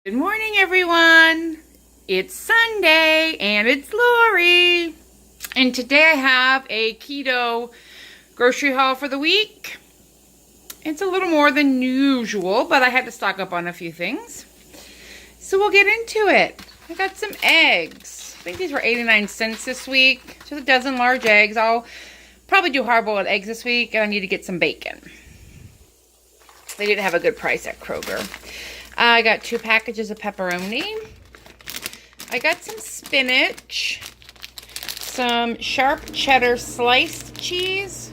Good morning, everyone. It's Sunday and it's Lori. And today I have a keto grocery haul for the week. It's a little more than usual, but I had to stock up on a few things. So we'll get into it. I got some eggs. I think these were 89 cents this week. Just a dozen large eggs. I'll probably do hard-boiled eggs this week, and I need to get some bacon. They didn't have a good price at Kroger. I got 2 packages of pepperoni. I got some spinach, some sharp cheddar sliced cheese.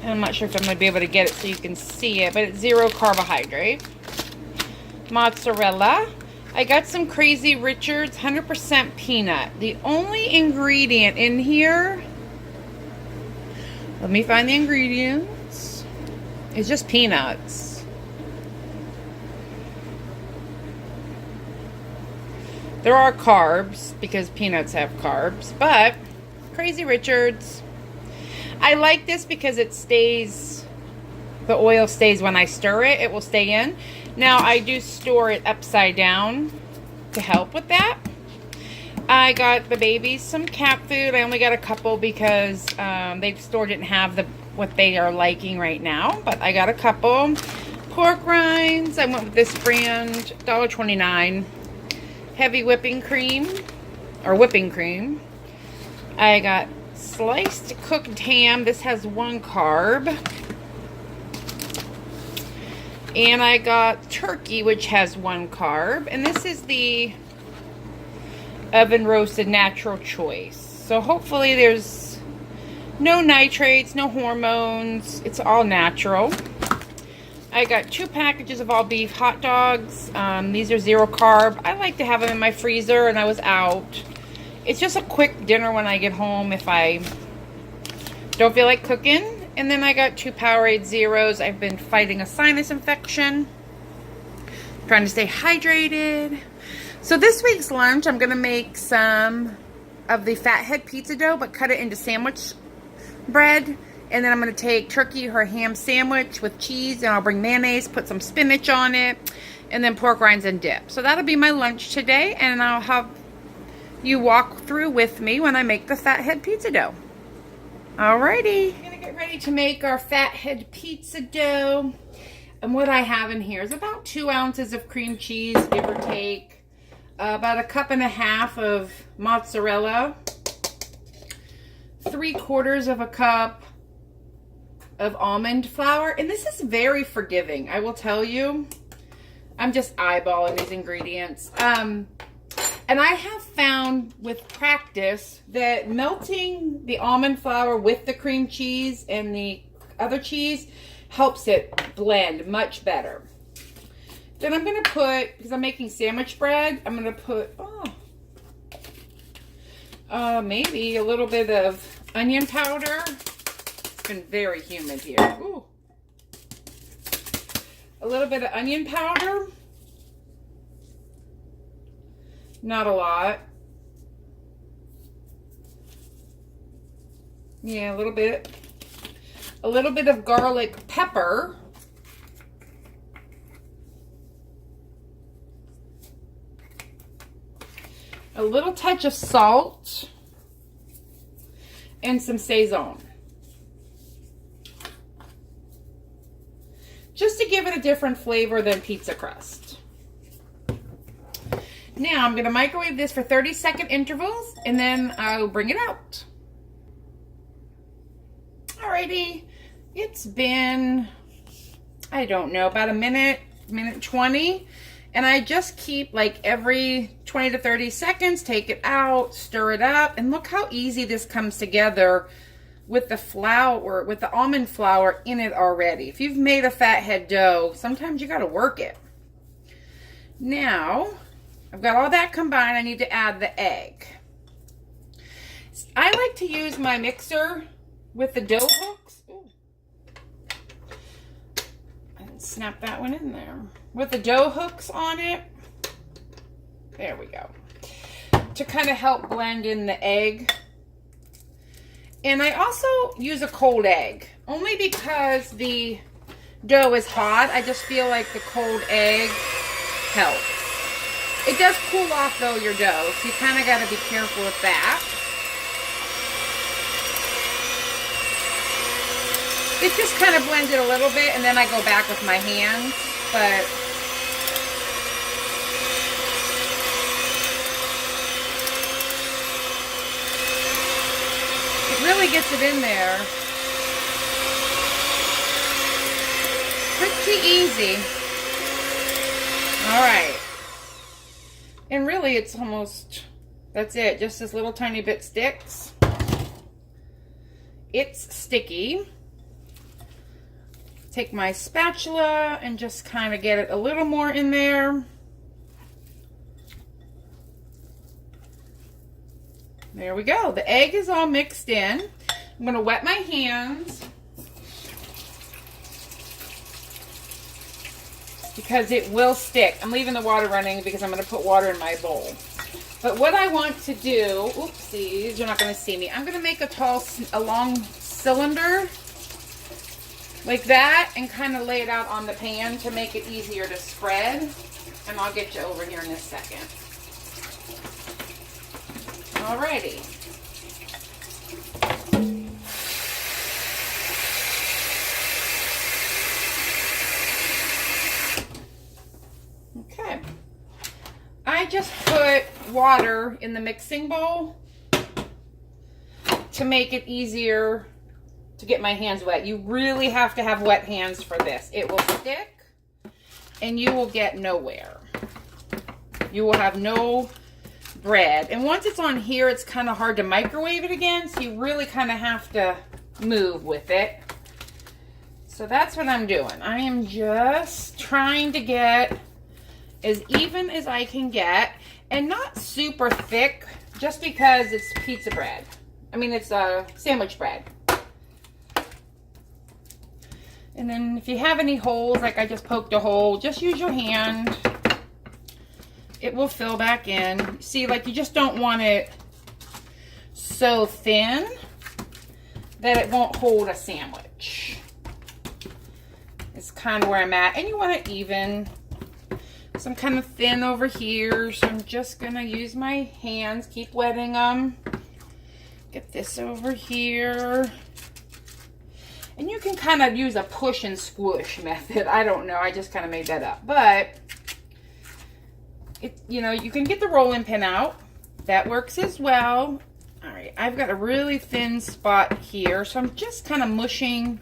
I'm not sure if I'm going to be able to get it so you can see it, but it's 0 carbohydrate. Mozzarella. I got some Crazy Richards 100% peanut. The only ingredient in here, let me find the ingredients, it's just peanuts. There are carbs because peanuts have carbs, but Crazy Richards. I like this because it stays, the oil stays when I stir it, it will stay in. Now I do store it upside down to help with that. I got the babies some cat food. I only got a couple because the store didn't have what they are liking right now, but I got a couple. Pork rinds, I went with this brand, $1.29. Heavy whipping cream. I got sliced cooked ham. This has 1 carb. And I got turkey, which has 1 carb. And this is the oven roasted natural choice. So hopefully there's no nitrates, no hormones. It's all natural. I got 2 packages of all beef hot dogs. These are 0 carb. I like to have them in my freezer, and I was out. It's just a quick dinner when I get home if I don't feel like cooking. And then I got 2 Powerade Zeros. I've been fighting a sinus infection, trying to stay hydrated. So this week's lunch, I'm going to make some of the fathead pizza dough, but cut it into sandwich bread. And then I'm going to take turkey or ham sandwich with cheese, and I'll bring mayonnaise, put some spinach on it, and then pork rinds and dip. So that'll be my lunch today, and I'll have you walk through with me when I make the fathead pizza dough. Alrighty. I'm going to get ready to make our fathead pizza dough. And what I have in here is about 2 ounces of cream cheese, give or take. About 1.5 cups of mozzarella. 3/4 cup of almond flour. And this is very forgiving, I will tell you. I'm just eyeballing these ingredients. And I have found with practice that melting the almond flour with the cream cheese and the other cheese helps it blend much better. Then I'm going to put, because I'm making sandwich bread, I'm going to put maybe a little bit of onion powder. It's been very humid here. Ooh. A little bit of onion powder. Not a lot. Yeah, a little bit. A little bit of garlic pepper. A little touch of salt. And some Sazon. Just to give it a different flavor than pizza crust. Now I'm going to microwave this for 30-second intervals, and then I'll bring it out. Alrighty, it's been, I don't know, about a minute 20. And I just keep, like, every 20 to 30 seconds, take it out, stir it up, and look how easy this comes together with the flour, with the almond flour in it already. If you've made a fathead dough, sometimes you got to work it. Now, I've got all that combined. I need to add the egg. I like to use my mixer with the dough hooks. Ooh. I didn't snap that one in there. With the dough hooks on it. There we go. To kind of help blend in the egg. And I also use a cold egg, only because the dough is hot. I just feel like the cold egg helps. It does cool off though your dough, so you kind of got to be careful with that. It just kind of blends it a little bit, and then I go back with my hands, but it really gets it in there. Pretty easy. All right. And really it's almost, that's it. Just this little tiny bit sticks. It's sticky. Take my spatula and just kind of get it a little more in there. There we go. The egg is all mixed in. I'm going to wet my hands because it will stick. I'm leaving the water running because I'm going to put water in my bowl. But what I want to do, oopsies, you're not going to see me. I'm going to make a long cylinder like that and kind of lay it out on the pan to make it easier to spread. And I'll get you over here in a second. Alrighty. Okay. I just put water in the mixing bowl to make it easier to get my hands wet. You really have to have wet hands for this. It will stick and you will get nowhere. You will have no bread. And once it's on here, it's kind of hard to microwave it again, so you really kind of have to move with it. So that's what I'm doing. I am just trying to get as even as I can get, and not super thick, just because it's pizza bread. I mean, it's sandwich bread. And then if you have any holes, like I just poked a hole, just use your hand. It will fill back in. See, like, you just don't want it so thin that it won't hold a sandwich. It's kind of where I'm at. And you want it even. So I'm kind of thin over here, so I'm just going to use my hands, keep wetting them. Get this over here. And you can kind of use a push and squish method. I don't know, I just kind of made that up. But, you know, you can get the rolling pin out. That works as well. All right, I've got a really thin spot here, so I'm just kind of mushing,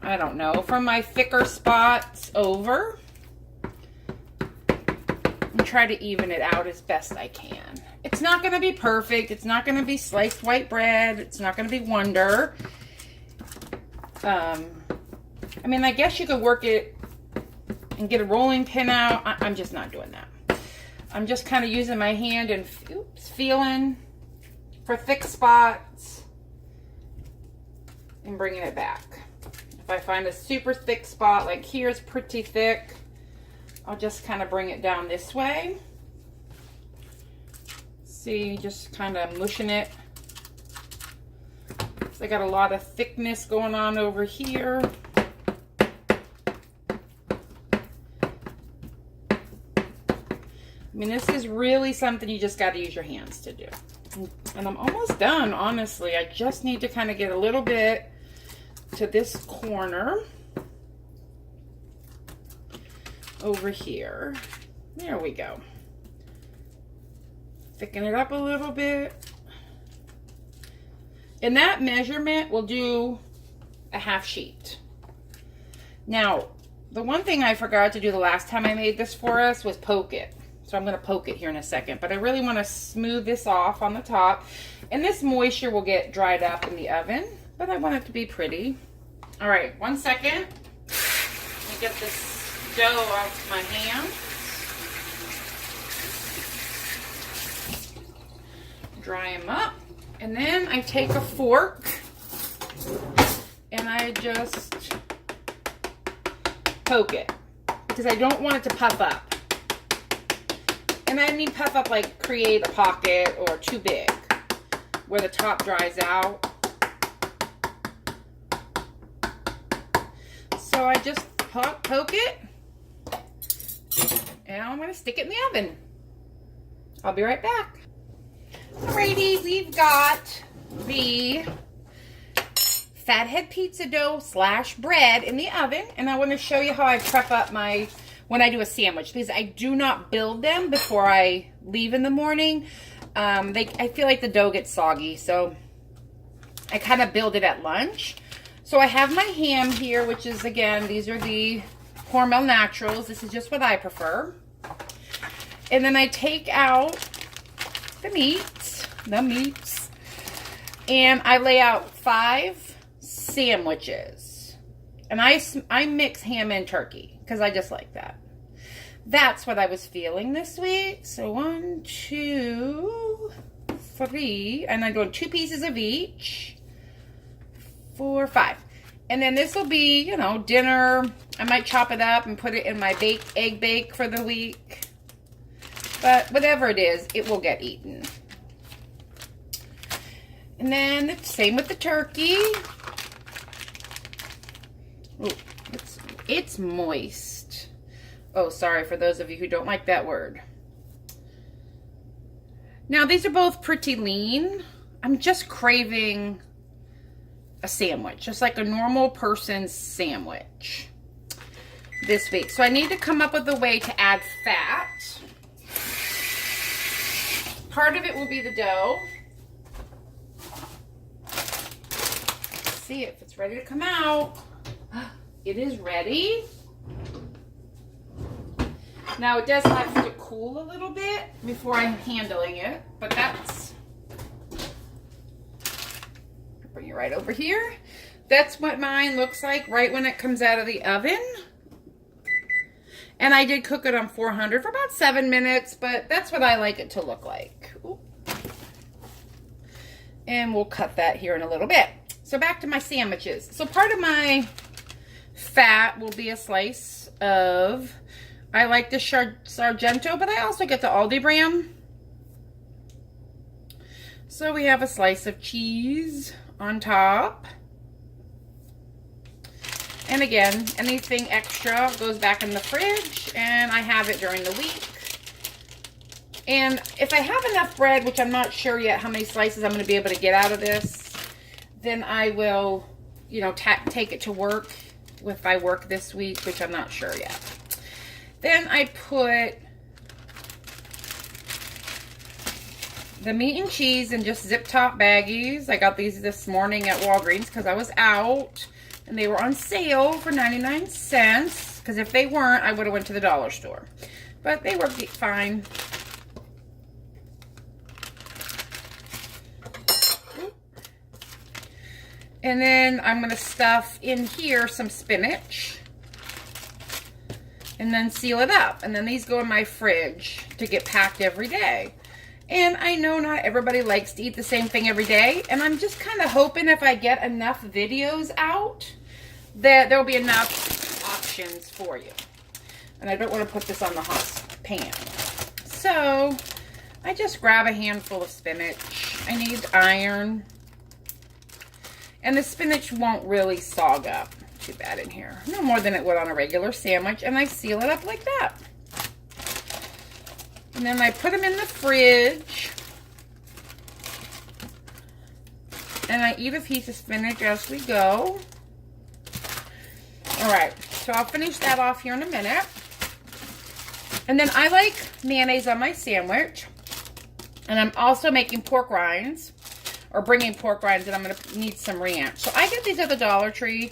I don't know, from my thicker spots over. And try to even it out as best I can. It's not going to be perfect. It's not going to be sliced white bread. It's not going to be Wonder. I mean, I guess you could work it and get a rolling pin out. I'm just not doing that. I'm just kind of using my hand and feeling for thick spots and bringing it back. If I find a super thick spot, like here's pretty thick, I'll just kind of bring it down this way. See, just kind of mushing it. So I got a lot of thickness going on over here. I mean, this is really something you just got to use your hands to do. And I'm almost done, honestly. I just need to kind of get a little bit to this corner over here. There we go. Thicken it up a little bit. And that measurement will do a half sheet. Now, the one thing I forgot to do the last time I made this for us was poke it. So I'm going to poke it here in a second. But I really want to smooth this off on the top. And this moisture will get dried up in the oven. But I want it to be pretty. All right, 1 second. Let me get this dough off my hand. Dry them up. And then I take a fork and I just poke it because I don't want it to puff up. And I mean puff up like create a pocket or too big where the top dries out. So I just poke it Now I'm going to stick it in the oven. I'll be right back. Alrighty, we've got the fathead pizza dough / bread in the oven, and I want to show you how I prep up when I do a sandwich, because I do not build them before I leave in the morning. I feel like the dough gets soggy, so I kind of build it at lunch. So I have my ham here, which is, again, these are the Hormel Naturals. This is just what I prefer. And then I take out the meats, and I lay out 5 sandwiches. And I mix ham and turkey because I just like that. That's what I was feeling this week. So 1, 2, 3, and I'm doing 2 pieces of each. 4, 5. And then this will be, you know, dinner. I might chop it up and put it in my egg bake for the week. But whatever it is, it will get eaten. And then the same with the turkey. Ooh, it's moist. Oh, sorry for those of you who don't like that word. Now, these are both pretty lean. I'm just craving a sandwich, just like a normal person's sandwich this week. So I need to come up with a way to add fat. Part of it will be the dough. Let's see if it's ready to come out. It is ready. Now it does have to cool a little bit before I'm handling it, but that's, bring it right over here. That's what mine looks like right when it comes out of the oven. And I did cook it on 400 for about 7 minutes, but that's what I like it to look like. Ooh. And we'll cut that here in a little bit. So back to my sandwiches. So part of my fat will be a slice of, I like the Sargento, but I also get the Aldi brand. So we have a slice of cheese on top. And again, anything extra goes back in the fridge, and I have it during the week. And if I have enough bread, which I'm not sure yet how many slices I'm going to be able to get out of this, then I will, you know, take it to work if I work this week, which I'm not sure yet. Then I put the meat and cheese in just zip top baggies. I got these this morning at Walgreens because I was out. And they were on sale for 99 cents. Because if they weren't, I would have went to the dollar store. But they were fine. And then I'm going to stuff in here some spinach. And then seal it up. And then these go in my fridge to get packed every day. And I know not everybody likes to eat the same thing every day. And I'm just kind of hoping if I get enough videos out that there'll be enough options for you. And I don't want to put this on the hot pan. So I just grab a handful of spinach. I need iron. And the spinach won't really sog up too bad in here. No more than it would on a regular sandwich. And I seal it up like that. And then I put them in the fridge. And I eat a piece of spinach as we go. Alright, so I'll finish that off here in a minute. And then I like mayonnaise on my sandwich. And I'm also making pork rinds. Or bringing pork rinds, and I'm going to need some ranch. So I get these at the Dollar Tree.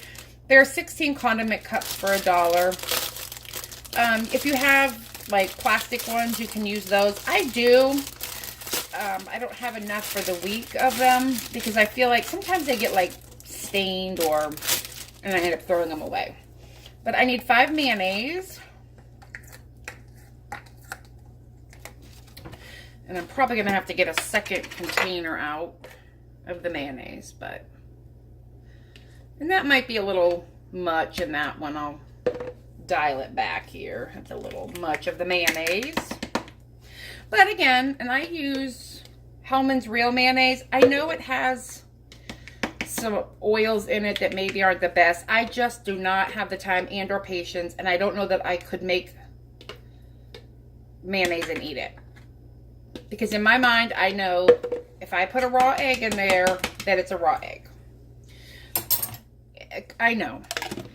There are 16 condiment cups for $1. If you have like plastic ones, you can use those. I do. I don't have enough for the week of them because I feel like sometimes they get like stained and I end up throwing them away. But I need 5 mayonnaise. And I'm probably going to have to get a second container out of the mayonnaise, and that might be a little much in that one. I'll dial it back here. It's a little much of the mayonnaise. But again, and I use Hellmann's Real Mayonnaise. I know it has some oils in it that maybe aren't the best. I just do not have the time and or patience, and I don't know that I could make mayonnaise and eat it. Because in my mind, I know if I put a raw egg in there, that it's a raw egg. I know.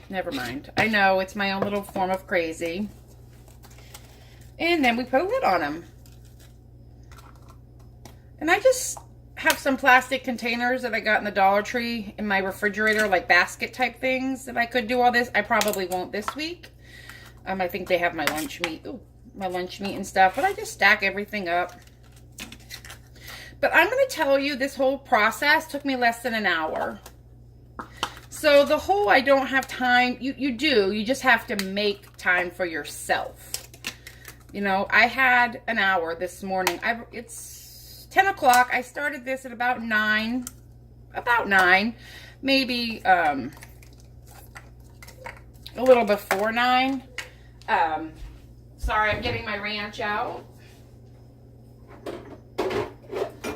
Never mind. I know it's my own little form of crazy. And then we put a lid on them. And I just have some plastic containers that I got in the Dollar Tree in my refrigerator, like basket type things, that I could do all this. I probably won't this week. I think they have my lunch meat. Ooh, my lunch meat and stuff. But I just stack everything up. But I'm going to tell you, this whole process took me less than an hour. So the whole I don't have time, you do. You just have to make time for yourself. You know, I had an hour this morning. It's 10 o'clock. I started this at about 9. About 9. Maybe a little before 9. Sorry, I'm getting my ranch out.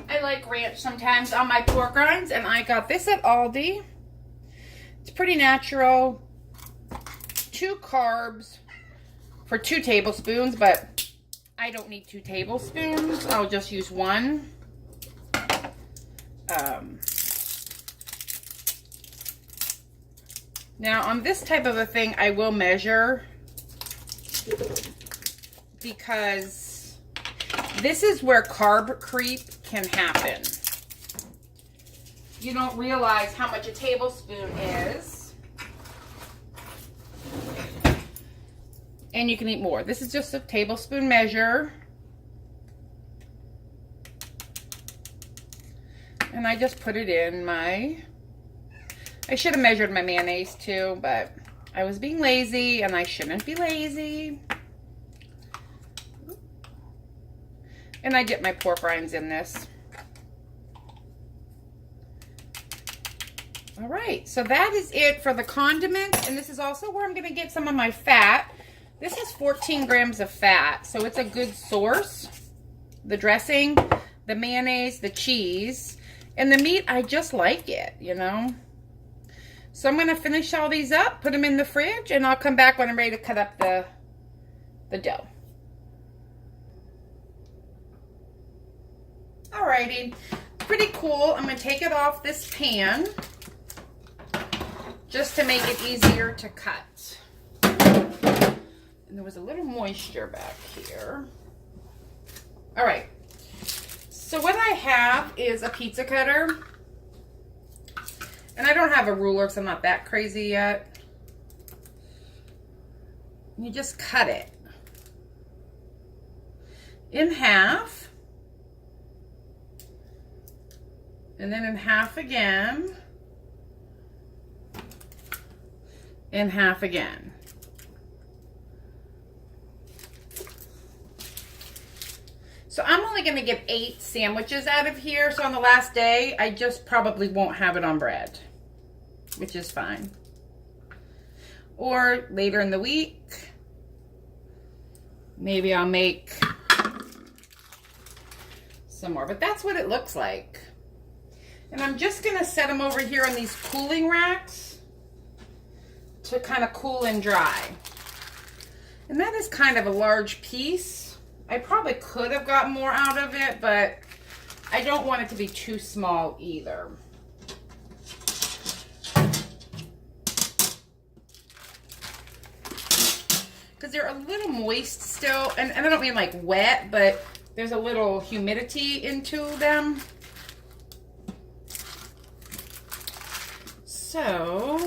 I like ranch sometimes on my pork rinds, and I got this at Aldi. It's pretty natural. 2 carbs for 2 tablespoons, but I don't need 2 tablespoons. I'll just use 1. Now, on this type of a thing, I will measure, because this is where carb creep can happen. You don't realize how much a tablespoon is. And you can eat more. This is just a tablespoon measure. And I just put it in my... I should have measured my mayonnaise too, but I was being lazy, and I shouldn't be lazy. And I dip my pork rinds in this. All right, so that is it for the condiments, and this is also where I'm going to get some of my fat. This is 14 grams of fat, so it's a good source. The dressing, the mayonnaise, the cheese, and the meat, I just like it, you know. So I'm going to finish all these up, put them in the fridge, and I'll come back when I'm ready to cut up the dough. Alrighty, pretty cool. I'm going to take it off this pan just to make it easier to cut. And there was a little moisture back here. All right, so what I have is a pizza cutter. And I don't have a ruler because I'm not that crazy yet. You just cut it in half. And then in half again. In half again. So I'm only going to get 8 sandwiches out of here. So on the last day, I just probably won't have it on bread, which is fine. Or later in the week, maybe I'll make some more. But that's what it looks like. And I'm just going to set them over here on these cooling racks to kind of cool and dry. And that is kind of a large piece. I probably could have got more out of it, but I don't want it to be too small either. Because they're a little moist still, and I don't mean like wet, but there's a little humidity into them. So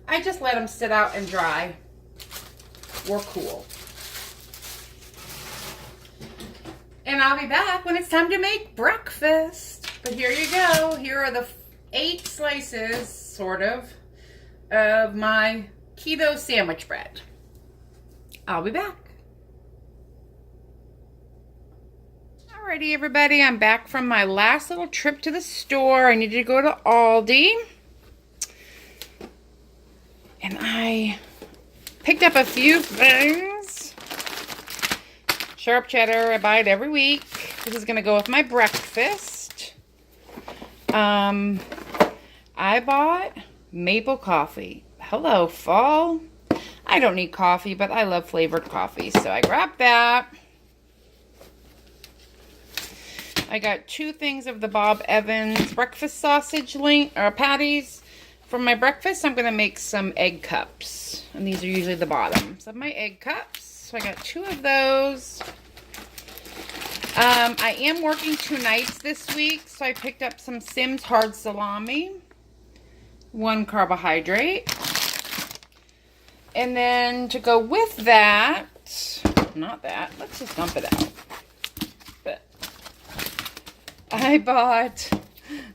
I just let them sit out and dry or cool. And I'll be back when it's time to make breakfast. But here you go. Here are the 8 slices, sort of my keto sandwich bread. I'll be back. Alrighty, everybody. I'm back from my last little trip to the store. I needed to go to Aldi. And I picked up a few things. Sharp cheddar, I buy it every week. This is going to go with my breakfast. I bought maple coffee. Hello, fall. I don't need coffee, but I love flavored coffee. So I grabbed that. I got 2 things of the Bob Evans breakfast sausage patties. For my breakfast, I'm going to make some egg cups. And these are usually the bottoms of my egg cups. So I got 2 of those. I am working 2 nights this week. So I picked up some Simms hard salami. 1 carbohydrate. And then to go with that, not that, let's just dump it out. I bought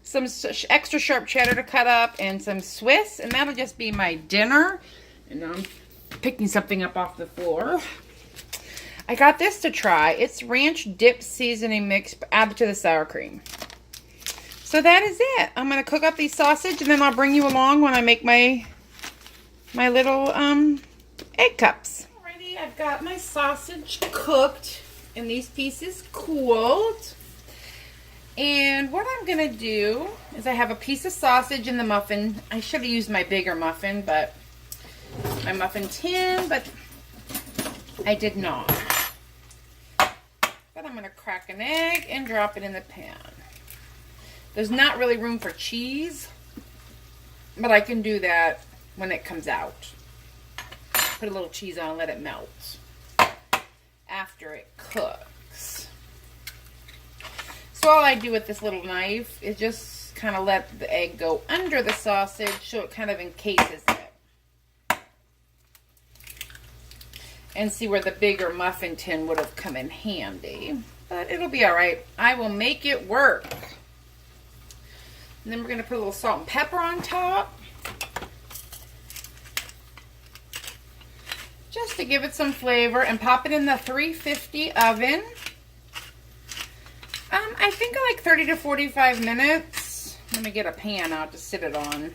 some extra sharp cheddar to cut up and some Swiss, and that'll just be my dinner. And I'm picking something up off the floor. I got this to try. It's ranch dip seasoning mix added to the sour cream. So that is it. I'm going to cook up these sausage, and then I'll bring you along when I make my little egg cups. Alrighty, I've got my sausage cooked and these pieces cooled. And what I'm going to do is I have a piece of sausage in the muffin. I should have used my bigger muffin, but my muffin tin, but I did not. But I'm going to crack an egg and drop it in the pan. There's not really room for cheese, but I can do that when it comes out. Put a little cheese on and let it melt after it cooks. So all I do with this little knife is just kind of let the egg go under the sausage so it kind of encases it. And see where the bigger muffin tin would have come in handy. But it'll be alright. I will make it work. And then we're going to put a little salt and pepper on top. Just to give it some flavor, and pop it in the 350 oven. I think like 30 to 45 minutes. Let me get a pan out to sit it on.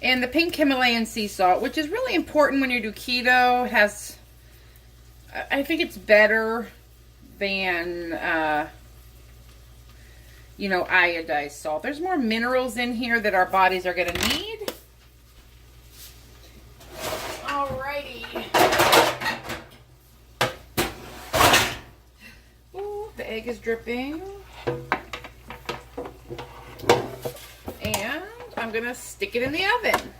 And the pink Himalayan sea salt, which is really important when you do keto. It has, I think it's better than, iodized salt. There's more minerals in here that our bodies are going to need. Alrighty. The egg is dripping. And I'm going to stick it in the oven.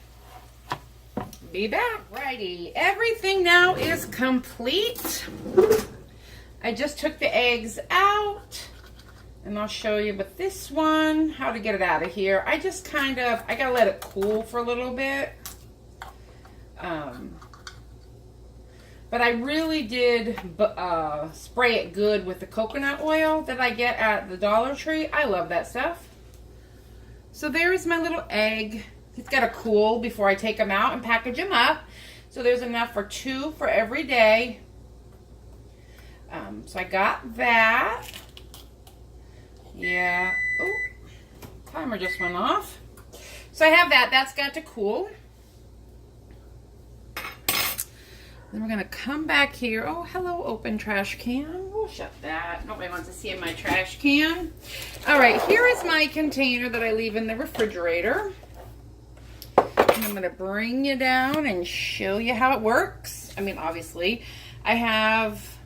Be back. Righty. Everything now is complete. I just took the eggs out. And I'll show you with this one how to get it out of here. I just I got to let it cool for a little bit. But I really did spray it good with the coconut oil that I get at the Dollar Tree. I love that stuff. So there's my little egg. It's got to cool before I take them out and package them up. So there's enough for 2 for every day. So I got that. Yeah. Oh, timer just went off. So I have that. That's got to cool. Then we're going to come back here. Oh, hello, open trash can. We'll shut that. Nobody wants to see in my trash can. All right, here is my container that I leave in the refrigerator. And I'm going to bring you down and show you how it works. I mean, obviously, I have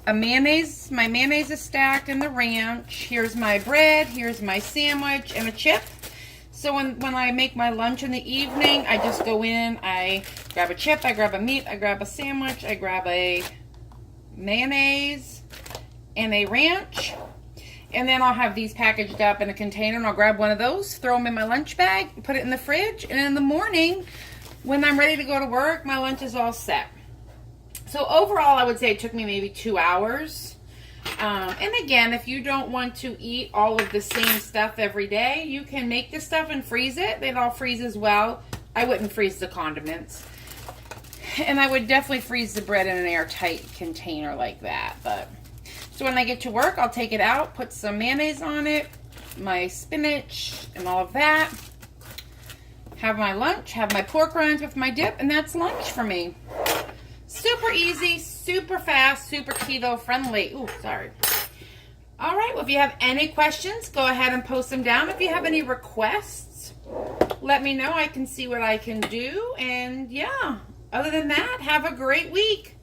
a mayonnaise. My mayonnaise is stacked in the ranch. Here's my bread. Here's my sandwich and a chip. So when I make my lunch in the evening, I just go in, I grab a chip, I grab a meat, I grab a sandwich, I grab a mayonnaise and a ranch. And then I'll have these packaged up in a container, and I'll grab one of those, throw them in my lunch bag, put it in the fridge, and in the morning, when I'm ready to go to work, my lunch is all set. So overall, I would say it took me maybe 2 hours. And again, if you don't want to eat all of the same stuff every day, you can make this stuff and freeze it. It all freezes well. I wouldn't freeze the condiments. And I would definitely freeze the bread in an airtight container like that. But so when I get to work, I'll take it out, put some mayonnaise on it, my spinach, and all of that. Have my lunch, have my pork rinds with my dip, and that's lunch for me. Super easy, super fast, super keto friendly. Ooh, sorry. All right, well, if you have any questions, go ahead and post them down. If you have any requests, let me know. I can see what I can do. And yeah, other than that, have a great week.